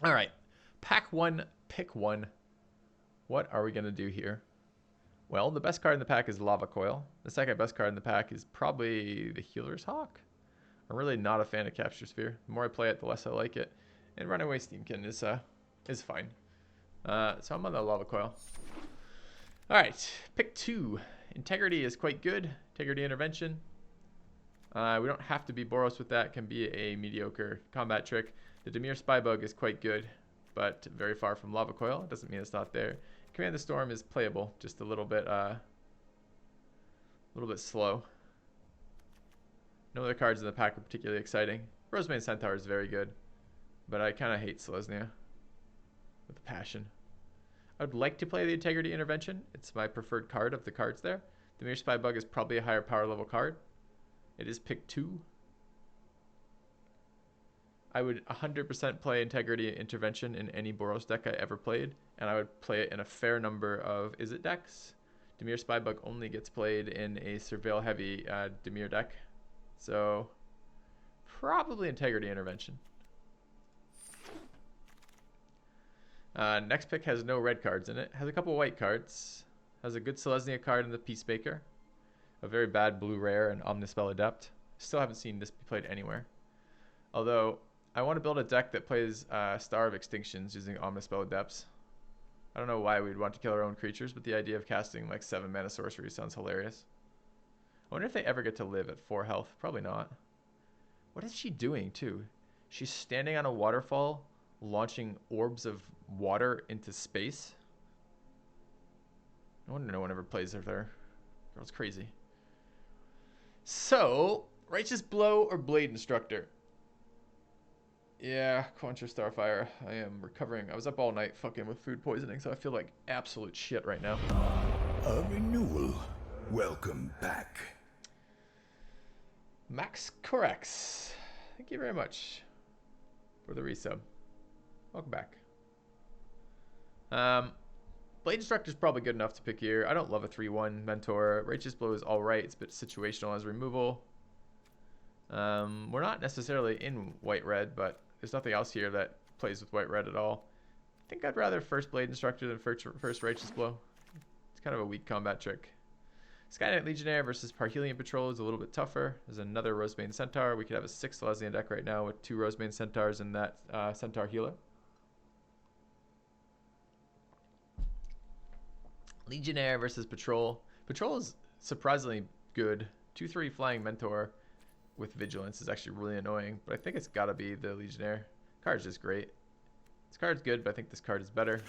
All right. Pack one, pick one. What are we going to do here? Well, the best card in the pack is Lava Coil. The second best card in the pack is probably the Healer's Hawk. I'm really not a fan of Capture Sphere. The more I play it, the less I like it. And Runaway Steamkin is fine. So I'm on the Lava Coil. All right, pick two. Integrity is quite good. Integrity Intervention. We don't have to be Boros with that. It can be a mediocre combat trick. The Dimir Spybug is quite good, but very far from Lava Coil. It doesn't mean it's not there. Command the Storm is playable, just a little bit slow. No other cards in the pack are particularly exciting. Rosemane Centaur is very good, but I kind of hate Selesnya with a passion. I would like to play the Integrity Intervention. It's my preferred card of the cards there. The Dimir Spybug is probably a higher power level card. It is pick 2. I would 100% play Integrity Intervention in any Boros deck I ever played, and I would play it in a fair number of Izzet decks. Dimir Spybug only gets played in a Surveil heavy Dimir deck, so probably Integrity Intervention. Next pick has no red cards in it. Has a couple white cards. Has a good Selesnya card in the Peacemaker. A very bad blue rare and Omnispell Adept. Still haven't seen this be played anywhere. Although, I want to build a deck that plays Star of Extinctions using Omnispell Adepts. I don't know why we'd want to kill our own creatures, but the idea of casting like 7 mana sorcery sounds hilarious. I wonder if they ever get to live at 4 health. Probably not. What is she doing, too? She's standing on a waterfall, launching orbs of water into space. No wonder no one ever plays her there. Girl's crazy. So, Righteous Blow or Blade Instructor? Yeah, Quencher Starfire. I am recovering. I was up all night fucking with food poisoning, so I feel like absolute shit right now. A renewal. Welcome back. Max Corex. Thank you very much for the resub. Welcome back. Blade Instructor is probably good enough to pick here. I don't love a 3-1 Mentor. Righteous Blow is alright. It's a bit situational as removal. We're not necessarily in white-red, but there's nothing else here that plays with white-red at all. I think I'd rather first Blade Instructor than first Righteous Blow. It's kind of a weak combat trick. Skynet Legionnaire versus Parhelion Patrol is a little bit tougher. There's another Rosemane Centaur. We could have a 6 Selesnya deck right now with 2 Rosemane Centaurs and that Centaur Healer. Legionnaire versus Patrol. Patrol is surprisingly good. 2/3 Flying Mentor with Vigilance is actually really annoying, but I think it's got to be the Legionnaire. Card's just great. This card's good, but I think this card is better.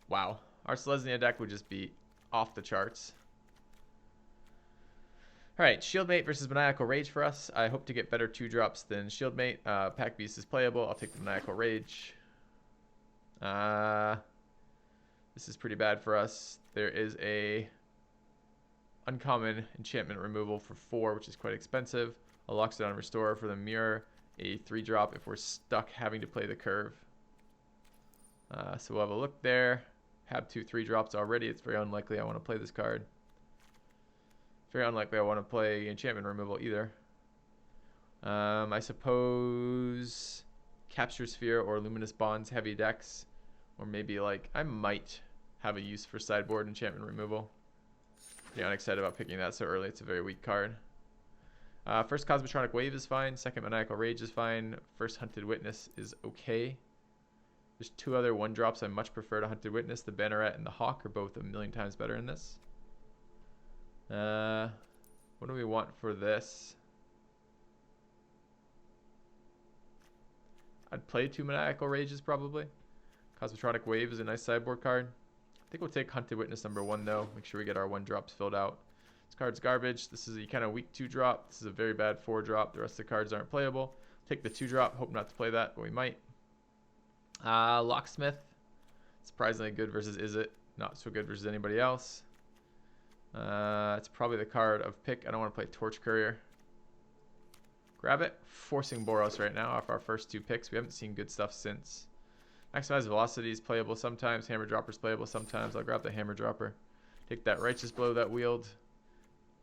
Wow. Our Selesnya deck would just be off the charts. Alright, Shieldmate versus Maniacal Rage for us. I hope to get better 2-drops than Shieldmate. Pack Beast is playable. I'll take the Maniacal Rage. This is pretty bad for us. There is a uncommon enchantment removal for 4, which is quite expensive. A Lockstone Restorer for the Mirror. A 3-drop if we're stuck having to play the Curve. So we'll have a look there. Have 2 3-drops already. It's very unlikely I want to play this card. Very unlikely I want to play enchantment removal either. I suppose Capture Sphere or Luminous Bonds heavy decks. Or maybe like, I might have a use for sideboard enchantment removal. Pretty unexcited about picking that so early. It's a very weak card. First Cosmotronic Wave is fine. Second Maniacal Rage is fine. First Hunted Witness is okay. There's 2 other 1-drops I much prefer to Hunted Witness. The Banneret and the Hawk are both a million times better in this. What do we want for this? I'd play 2 Maniacal Rages probably. Cosmotronic Wave is a nice sideboard card. I think we'll take Hunted Witness number 1 though. Make sure we get our 1-drops filled out. This card's garbage. This is a kind of weak 2-drop. This is a very bad 4-drop. The rest of the cards aren't playable. Take the 2-drop. Hope not to play that, but we might. Locksmith. Surprisingly good versus Izzet. Not so good versus anybody else. It's probably the card of pick. I don't want to play Torch Courier. Grab it. Forcing Boros right now off our first 2 picks. We haven't seen good stuff since. Maximize Velocity is playable sometimes. Hammer Dropper is playable sometimes. I'll grab the Hammer Dropper. Take that Righteous Blow that wheeled.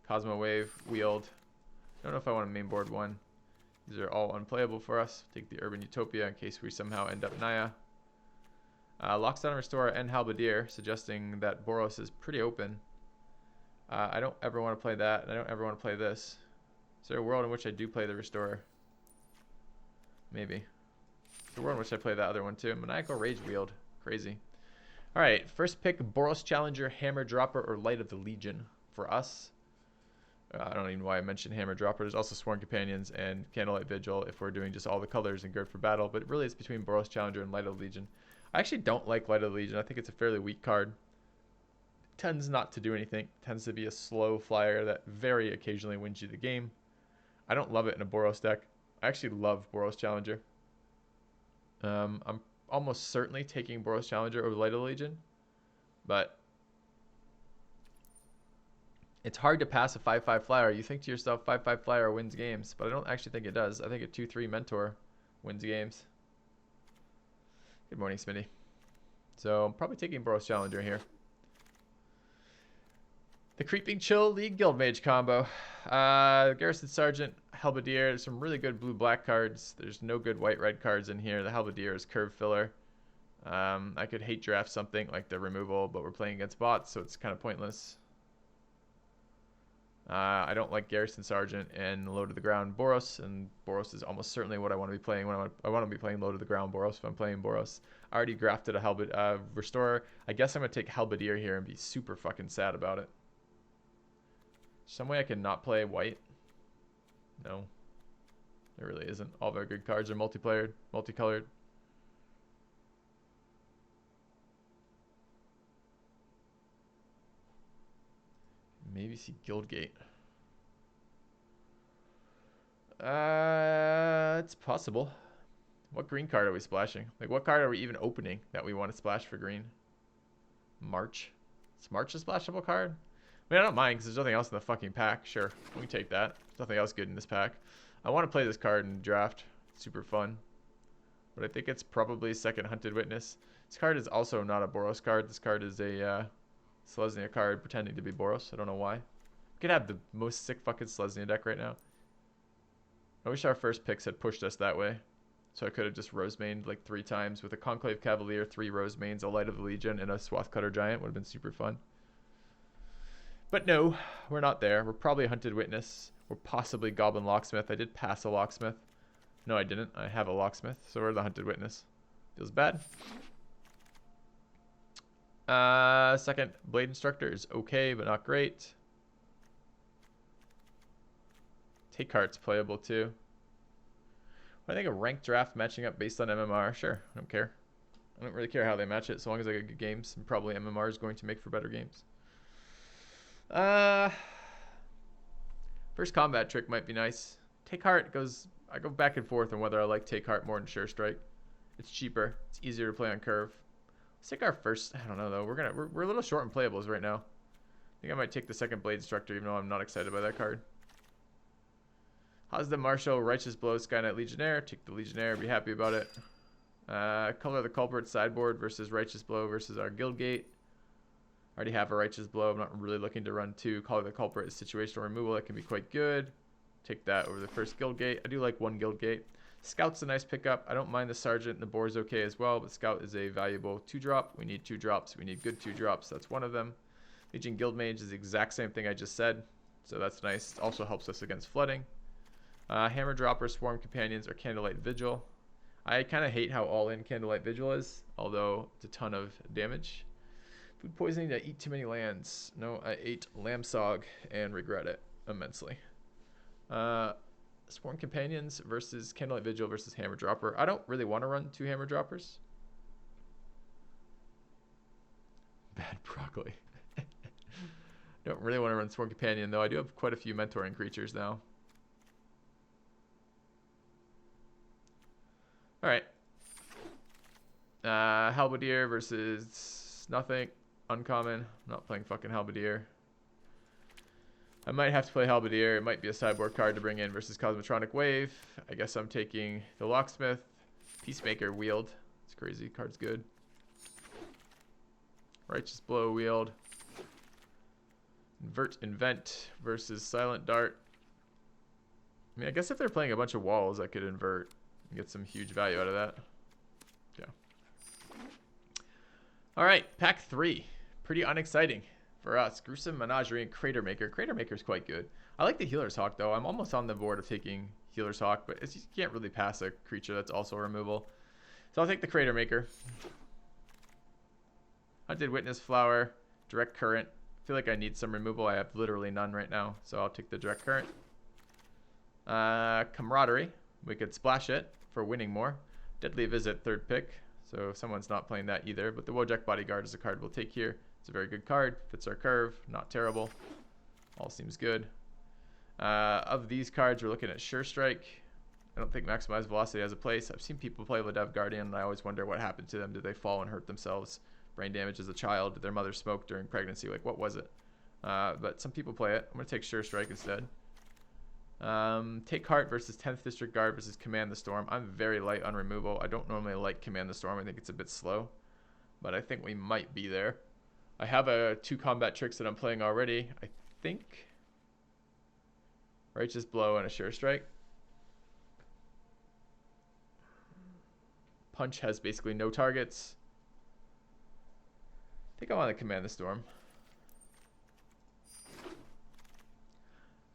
Cosmo Wave wheeled. I don't know if I want to mainboard 1. These are all unplayable for us. Take the Urban Utopia in case we somehow end up Naya. Lockdown Restore and Halberdier, suggesting that Boros is pretty open. I don't ever want to play that, and I don't ever want to play this. Is there a world in which I do play the Restorer? Maybe. There's a world in which I play that other one too. Maniacal Rage Wield. Crazy. Alright, first pick, Boros Challenger, Hammer Dropper, or Light of the Legion. For us, I don't even know why I mentioned Hammer Dropper. There's also Sworn Companions and Candlelight Vigil if we're doing just all the colors and good for battle. But really it's between Boros Challenger and Light of the Legion. I actually don't like Light of the Legion. I think it's a fairly weak card. Tends not to do anything. Tends to be a slow flyer that very occasionally wins you the game. I don't love it in a Boros deck. I actually love Boros Challenger. I'm almost certainly taking Boros Challenger over Light of the Legion. But it's hard to pass a 5/5 flyer. You think to yourself, 5/5 flyer wins games. But I don't actually think it does. I think a 2/3 mentor wins games. Good morning, Smitty. So I'm probably taking Boros Challenger here. The Creeping Chill League Guildmage combo. Garrison Sergeant, Halberdier. There's some really good blue-black cards. There's no good white-red cards in here. The Halberdier is curve filler. I could hate draft something like the removal, but we're playing against bots, so it's kind of pointless. I don't like Garrison Sergeant and Low to the Ground Boros, and Boros is almost certainly what I want to be playing when I want to be playing Low to the Ground Boros if I'm playing Boros. I already grafted a Restorer. I guess I'm going to take Halberdier here and be super fucking sad about it. Some way I can not play white? No. There really isn't. All of our good cards are multicolored. Maybe see Guildgate. It's possible. What green card are we splashing? Like, what card are we even opening that we want to splash for green? March. Is March a splashable card? I mean, I don't mind because there's nothing else in the fucking pack. Sure, we can take that. There's nothing else good in this pack. I want to play this card in draft. It's super fun. But I think it's probably second Hunted Witness. This card is also not a Boros card. This card is a Selesnya card pretending to be Boros. I don't know why. We could have the most sick fucking Selesnya deck right now. I wish our first picks had pushed us that way. So I could have just Rose-mained like 3 times with a Conclave Cavalier, 3 Rose-mains, a Light of the Legion, and a Swathcutter Giant. Would have been super fun. But no, we're not there. We're probably a Hunted Witness. We're possibly Goblin Locksmith. I did pass a Locksmith. No, I didn't. I have a Locksmith. So we're the Hunted Witness. Feels bad. Second Blade Instructor is okay, but not great. Take Heart's playable too. I think a ranked draft matching up based on MMR. Sure, I don't care. I don't really care how they match it, so long as I get good games. And probably MMR is going to make for better games. First combat trick might be nice. Take Heart goes. I go back and forth on whether I like Take Heart more than Sure Strike. It's cheaper. It's easier to play on curve. Let's take our first. I don't know though. We're a little short in playables right now. I think I might take the second Blade Instructor, even though I'm not excited by that card. Hazda Marshal, Righteous Blow, Skynet Legionnaire. Take the Legionnaire, be happy about it. Color the Culprit sideboard versus Righteous Blow versus our Guildgate. I already have a Righteous Blow. I'm not really looking to run 2. Color the Culprit is situational removal. That can be quite good. Take that over the first Guildgate. I do like 1 Guildgate. Scout's a nice pickup. I don't mind the Sergeant and the Boar's okay as well, but Scout is a valuable 2-drop. We need 2 drops. We need good 2 drops. That's one of them. Legion Guildmage is the exact same thing I just said, so that's nice. It also helps us against flooding. Hammer Dropper, Swarm Companions, or Candlelight Vigil. I kind of hate how all-in Candlelight Vigil is, although it's a ton of damage. Food poisoning, I eat too many lands. No, I ate Lamsog and regret it immensely. Swarm Companions versus Candlelight Vigil versus Hammer Dropper. I don't really want to run 2 Hammer Droppers. Bad broccoli. Don't really want to run Swarm Companion, though. I do have quite a few mentoring creatures now. Alright. Halberdier versus nothing. Uncommon. I'm not playing fucking Halberdier. I might have to play Halberdier. It might be a sideboard card to bring in versus Cosmotronic Wave. I guess I'm taking the Locksmith. Peacemaker Wield. It's crazy. Card's good. Righteous Blow Wield. Invent versus Silent Dart. I mean, I guess if they're playing a bunch of walls, I could invert and get some huge value out of that. Yeah. All right, pack 3. Pretty unexciting for us. Gruesome Menagerie and Crater Maker. Crater Maker is quite good. I like the Healer's Hawk, though. I'm almost on the board of taking Healer's Hawk, but you can't really pass a creature that's also removal. So I'll take the Crater Maker. Hunted Witness Flower, Direct Current. I feel like I need some removal. I have literally none right now, so I'll take the Direct Current. Camaraderie. We could splash it for winning more. Deadly Visit, 3rd pick. So someone's not playing that either. But the Wojak Bodyguard is a card we'll take here. It's a very good card. Fits our curve. Not terrible. All seems good. Of these cards, we're looking at Sure Strike. I don't think Maximize Velocity has a place. I've seen people play Ledev Guardian, and I always wonder what happened to them. Did they fall and hurt themselves? Brain damage as a child? Did their mother smoke during pregnancy? Like, what was it? But some people play it. I'm going to take Sure Strike instead. Take Heart versus 10th District Guard versus Command the Storm. I'm very light on removal. I don't normally like Command the Storm. I think it's a bit slow. But I think we might be there. I have 2 combat tricks that I'm playing already. I think Righteous Blow and a Sure Strike. Punch has basically no targets. I think I want to Command the Storm.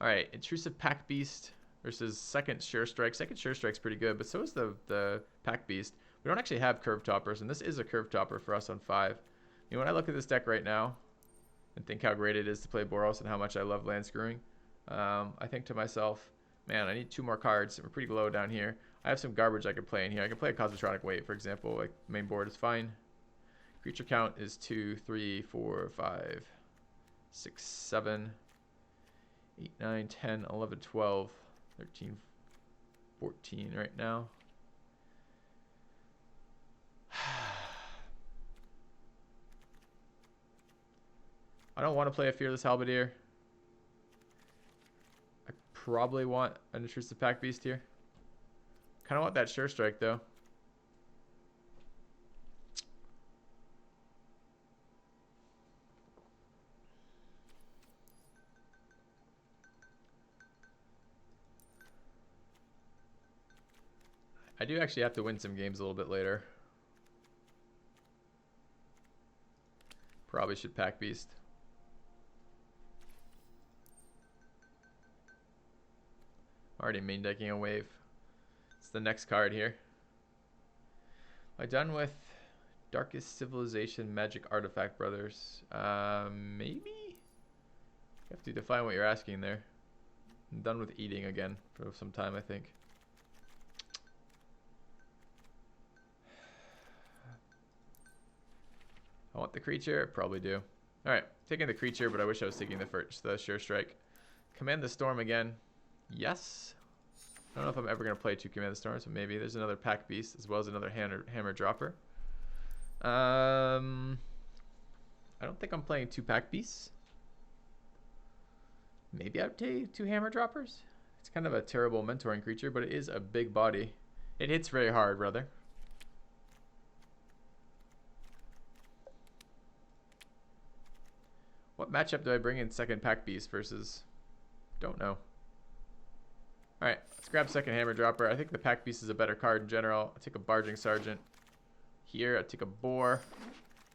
Alright, Intrusive Pack Beast versus 2nd Sure Strike. 2nd Sure Strike's pretty good, but so is the Pack Beast. We don't actually have Curve Toppers, and this is a Curve Topper for us on 5. You know, when I look at this deck right now and think how great it is to play Boros and how much I love land screwing, I think to myself, man, I need 2 more cards. We're pretty low down here. I have some garbage I could play in here. I could play a Cosmotronic Wave, for example. Like, main board is fine. Creature count is 2, 3, 4, 5, 6, 7, 8, 9, 10, 11, 12, 13, 14 right now. I don't want to play a Fearless Halberdier. I probably want an Intrusive Pack Beast here. Kind of want that Sure Strike, though. I do actually have to win some games a little bit later. Probably should Pack Beast. Already main decking a wave. It's the next card here. Am I done with Darkest Civilization Magic Artifact Brothers? Maybe? You have to define what you're asking there. I'm done with eating again for some time, I think. I want the creature? Probably do. Alright, taking the creature, but I wish I was taking the Sure Strike. Command the Storm again. Yes. I don't know if I'm ever going to play 2 Command the Storms, but maybe. There's another Pack Beast as well as another Hammer Dropper. I don't think I'm playing 2 Pack Beasts. Maybe I'd take 2 Hammer Droppers. It's kind of a terrible mentoring creature, but it is a big body. It hits very hard, rather. What matchup do I bring in 2nd Pack Beast versus? Don't know. Alright, let's grab 2nd Hammer Dropper. I think the Pack Beast is a better card in general. I'll take a Barging Sergeant. Here, I take a Boar.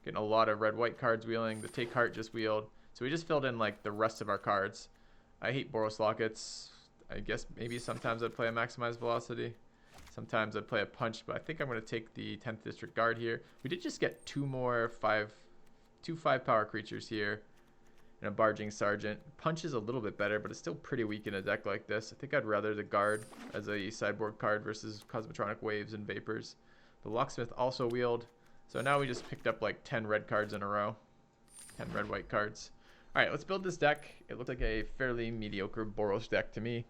Getting a lot of red-white cards wheeling. The Take Heart just wheeled. So we just filled in like the rest of our cards. I hate Boros Lockets. I guess maybe sometimes I'd play a Maximize Velocity. Sometimes I'd play a Punch, but I think I'm going to take the 10th District Guard here. We did just get 2 5-power creatures here. And a Barging Sergeant. Punch is a little bit better, but it's still pretty weak in a deck like this. I think I'd rather the Guard as a sideboard card versus Cosmotronic Waves and Vapors. The Locksmith also wheeled. So now we just picked up like 10 red cards in a row. 10 red-white cards. Alright, let's build this deck. It looked like a fairly mediocre Boros deck to me.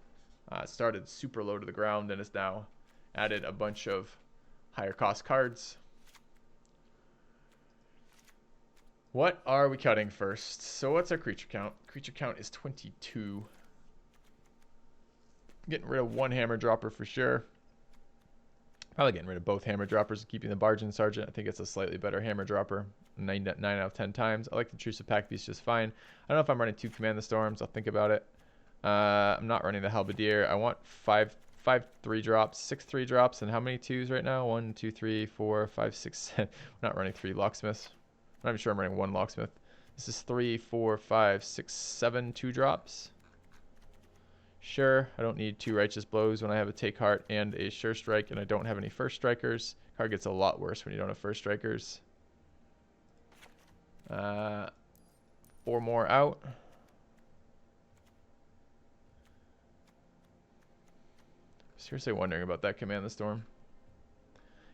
It started super low to the ground and has now added a bunch of higher cost cards. What are we cutting first? So what's our creature count? Creature count is 22. Getting rid of 1 Hammer Dropper for sure. Probably getting rid of both Hammer Droppers and keeping the Bargain Sergeant. I think it's a slightly better Hammer Dropper. 9 out of 10 times. I like the Intrusive Pack Beast just fine. I don't know if I'm running 2 Command the Storms. I'll think about it. I'm not running the Halberdier. I want five 3-drops, 6 3-drops, and how many 2s right now? 1, 2, 3, 4, 5, 6, 7. I'm not running 3 locksmiths. I'm not even sure I'm running 1 locksmith. This is 3, 4, 5, 6, 7 2-drops. Sure, I don't need 2 righteous blows when I have a take heart and a sure strike, and I don't have any first strikers. Card gets a lot worse when you don't have first strikers. 4 more out. Seriously wondering about that Command the Storm.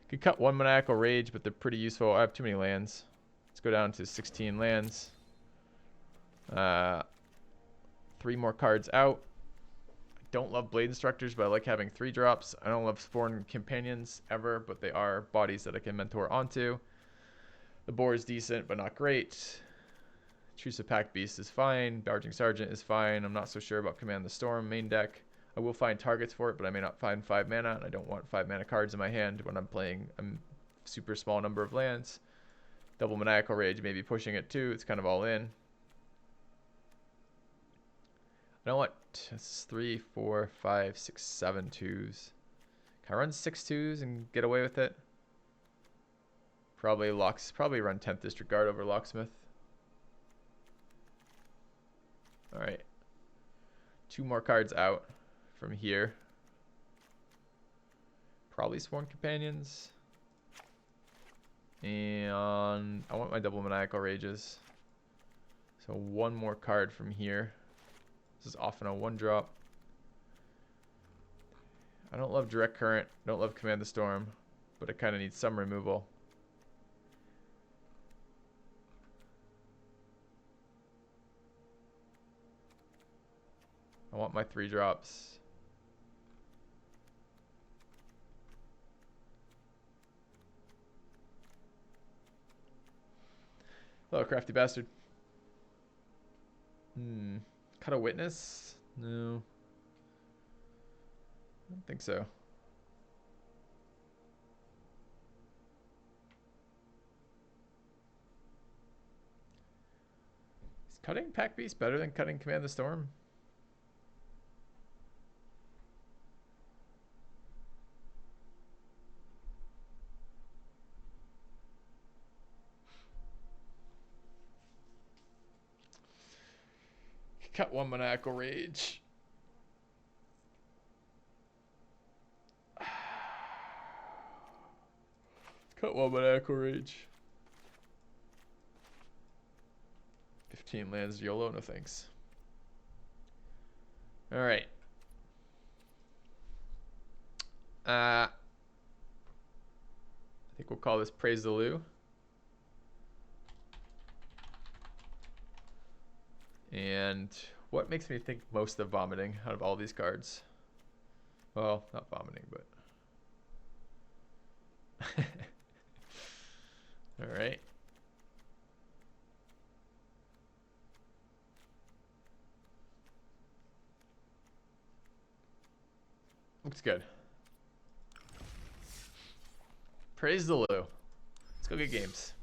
Could cut 1 Maniacal Rage, but they're pretty useful. I have too many lands. Let's go down to 16 lands. 3 more cards out. I don't love Blade Instructors, but I like having 3-drops. I don't love Spawn Companions ever, but they are bodies that I can mentor onto. The board is decent, but not great. Intrusive Pack Beast is fine. Barging Sergeant is fine. I'm not so sure about Command the Storm main deck. I will find targets for it, but I may not find 5 mana, and I don't want 5 mana cards in my hand when I'm playing a super small number of lands. Double Maniacal Rage, maybe pushing it too. It's kind of all in. I don't want 3, 4, 5, 6, 7 2s. Can I run 6 2s and get away with it? Probably run 10th Disregard over Locksmith. Alright. 2 more cards out from here. Probably Sworn Companions. And I want my double Maniacal Rages. So 1 more card from here. This is often a 1-drop. I don't love Direct Current. I don't love Command the Storm. But I kind of need some removal. I want my 3-drops. Hello, Crafty Bastard. Cut a Witness? No. I don't think so. Is cutting Pack Beast better than cutting Command the Storm? Cut 1 Maniacal Rage. Cut 1 Maniacal Rage. 15 lands YOLO, no thanks. Alright. I think we'll call this Praise the Lou. And what makes me think most of vomiting out of all these cards? Well, not vomiting, but... Alright. Looks good. Praise the Lou. Let's go get games.